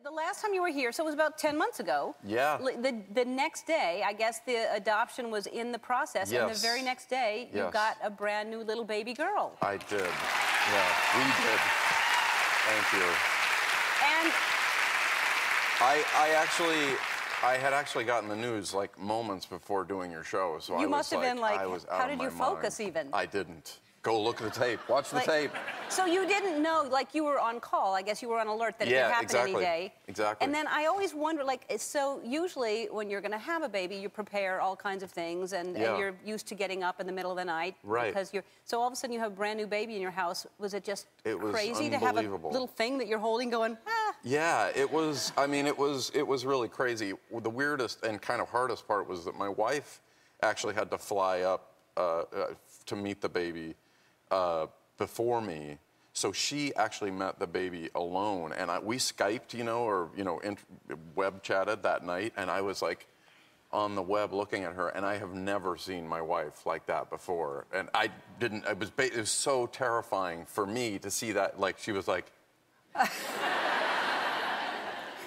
the last time you were here, so it was about 10 months ago. Yeah. The next day, I guess the adoption was in the process, and the very next day, you got a brand new little baby girl. I did. Yeah, we did. Thank you. And I had actually gotten the news like moments before doing your show, so you must have been like, I was out how of did my you focus mind. even? I didn't. Go look at the tape. Watch the tape. So you didn't know, like you were on call, I guess you were on alert that it could happen any day. Exactly. And then I always wonder, like, so usually when you're going to have a baby, you prepare all kinds of things, and you're used to getting up in the middle of the night. Right. Because so all of a sudden you have a brand new baby in your house. Was it just crazy to have a unbelievable. little thing that you're holding going, ah? Yeah, it was, I mean, it was really crazy. The weirdest and kind of hardest part was that my wife actually had to fly up to meet the baby before me, so she actually met the baby alone, and we Skyped, or web chatted that night, and I was like on the web looking at her, and I have never seen my wife like that before, and I didn't. It was so terrifying for me to see that. Like she was like,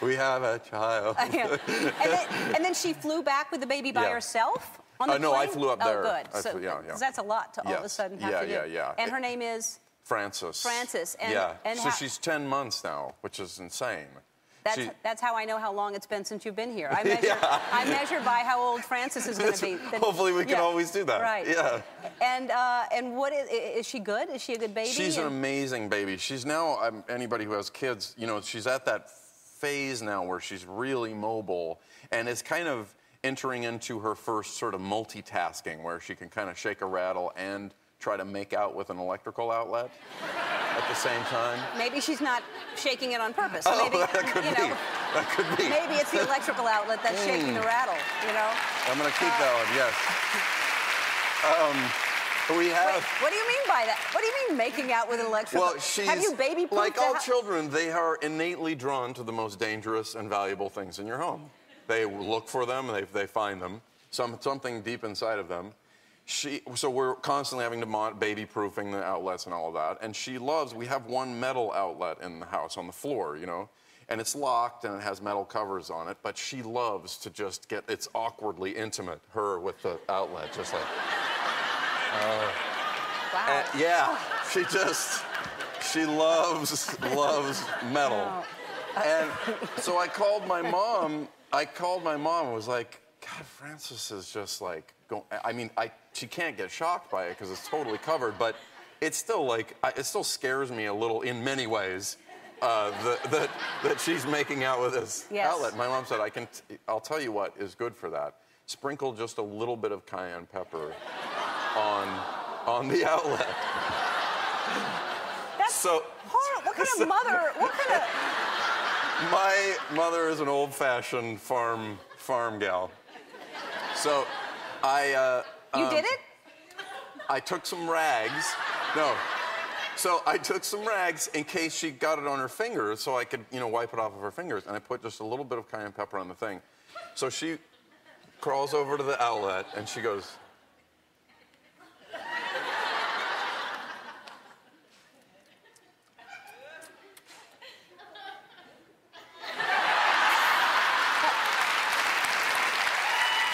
"We have a child." and then she flew back with the baby by herself. No, I flew up there. Oh, good. So, that's a lot to all of a sudden have to do. Yeah. And her name is? Frances. Frances. And so she's 10 months now, which is insane. That's how I know how long it's been since you've been here. I measure by how old Frances is going to be. Hopefully we can always do that. Right. Yeah. And what is she good? Is she a good baby? She's an amazing baby. She's now, anybody who has kids, she's at that phase now where she's really mobile and is kind of entering into her first sort of multitasking where she can kind of shake a rattle and try to make out with an electrical outlet at the same time. Maybe she's not shaking it on purpose. Oh, maybe, that could be. That could be. Maybe it's the electrical outlet that's shaking the rattle, I'm going to keep that one, yes. We have... Wait, what do you mean by that? What do you mean making out with an electrical... Well, she's... Have you baby-proofed like all children, they are innately drawn to the most dangerous and valuable things in your home. They look for them, and they find them, something deep inside of them. So we're constantly having to baby-proofing the outlets and all of that. And she loves, we have one metal outlet in the house on the floor, and it's locked and it has metal covers on it, but she loves to just it's awkwardly intimate, her with the outlet, just like. Wow. Yeah, she loves metal. Wow. And so I called my mom and was like, God, Frances is just like, she can't get shocked by it because it's totally covered, but it's still like, it still scares me a little in many ways that she's making out with this outlet. My mom said, I'll tell you what is good for that. Sprinkle just a little bit of cayenne pepper on the outlet. That's so horrible. What kind of mother, My mother is an old-fashioned farm gal. So you did it? I took some rags. No. So I took some rags in case she got it on her fingers so I could, wipe it off of her fingers. And I put just a little bit of cayenne pepper on the thing. So she crawls over to the outlet and she goes...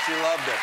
She loved it.